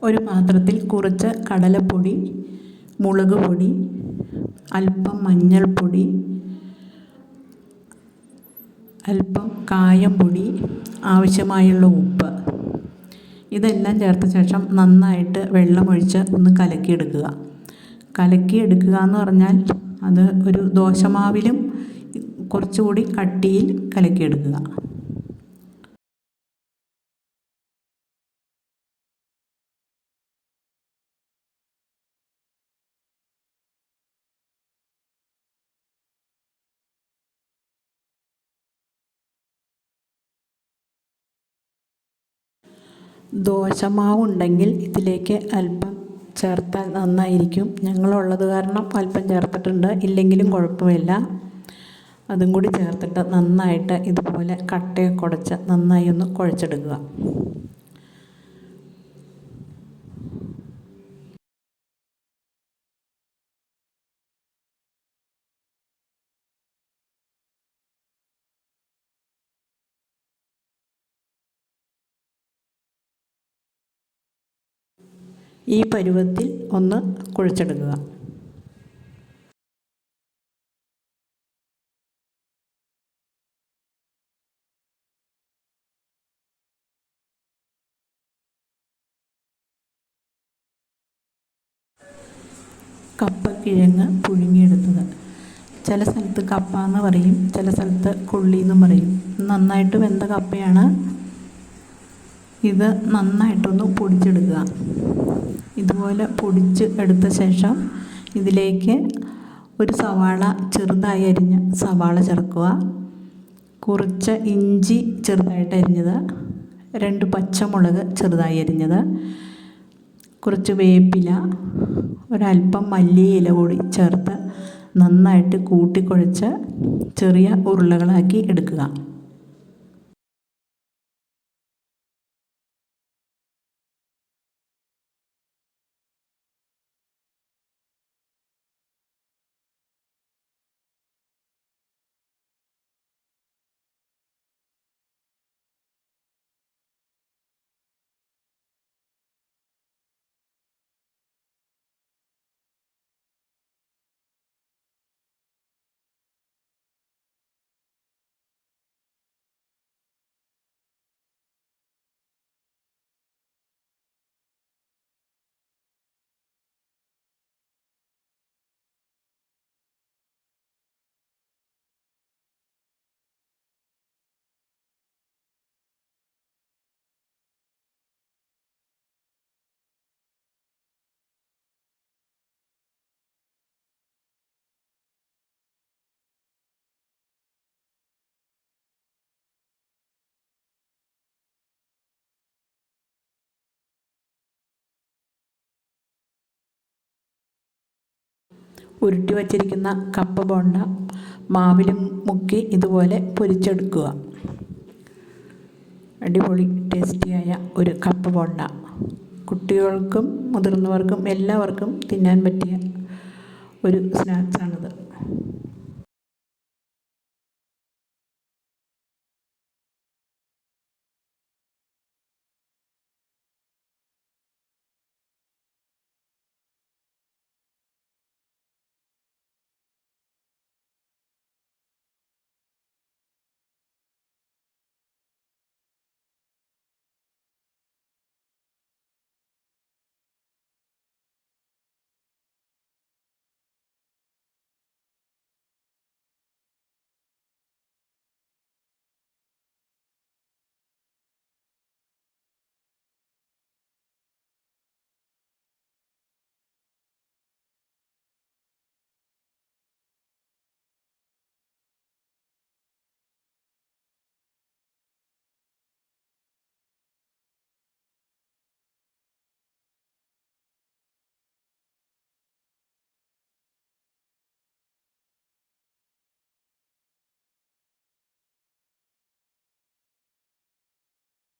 ഒരു പാത്രത്തിൽ കുറച്ച് കടലപ്പൊടി, മുളക് പൊടി, അല്പം മഞ്ഞൾപ്പൊടി, അല്പം കായംപൊടി, ആവശ്യമായുള്ള ഉപ്പ് ഇതെല്ലാം ചേർത്ത ശേഷം നന്നായിട്ട് വെള്ളമൊഴിച്ച് ഒന്ന് കലക്കിയെടുക്കുക. കലക്കിയെടുക്കുക എന്ന് പറഞ്ഞാൽ അത് ഒരു ദോശമാവിലും കുറച്ചുകൂടി കട്ടിയിൽ കലക്കിയെടുക്കുക. ദോശമാവുണ്ടെങ്കിൽ ഇതിലേക്ക് അല്പം ചേർത്താൽ നന്നായിരിക്കും. ഞങ്ങളുള്ളത് കാരണം അല്പം ചേർത്തിട്ടുണ്ട്, ഇല്ലെങ്കിലും കുഴപ്പമില്ല. അതും കൂടി ചേർത്തിട്ട് നന്നായിട്ട് ഇതുപോലെ കട്ടയൊക്കെ ഉടച്ച് നന്നായി ഒന്ന് കുഴച്ചെടുക്കുക. ഈ പരുവത്തിൽ ഒന്ന് കുഴച്ചെടുക്കുക. കപ്പക്കിഴങ്ങ് പുഴുങ്ങിയെടുത്തത്. ചില സ്ഥലത്ത് കപ്പ എന്ന് പറയും, ചില സ്ഥലത്ത് കൊള്ളി എന്നും പറയും. നന്നായിട്ട് വെന്ത കപ്പയാണ്. ഇത് നന്നായിട്ടൊന്ന് പൊടിച്ചെടുക്കുക. ഇതുപോലെ പൊടിച്ച് എടുത്ത ശേഷം ഇതിലേക്ക് ഒരു സവാള, ചെറുതായി അരിഞ്ഞ സവാള ചേർക്കുക. കുറച്ച് ഇഞ്ചി ചെറുതായിട്ട് അരിഞ്ഞത്, 2 പച്ചമുളക് ചെറുതായി അരിഞ്ഞത്, കുറച്ച് വേപ്പില, ഒരല്പം മല്ലിയില കൂടി ചേർത്ത് നന്നായിട്ട് കൂട്ടിക്കുഴച്ച് ചെറിയ ഉരുളകളാക്കി എടുക്കുക. ഉരുട്ടി വച്ചിരിക്കുന്ന കപ്പ ബോണ്ട മാവിലും മുക്കി ഇതുപോലെ പൊരിച്ചെടുക്കുക. അടിപൊളി ടേസ്റ്റിയായ ഒരു കപ്പ ബോണ്ട. കുട്ടികൾക്കും മുതിർന്നവർക്കും എല്ലാവർക്കും തിന്നാൻ പറ്റിയ ഒരു സ്നാക്സാണിത്.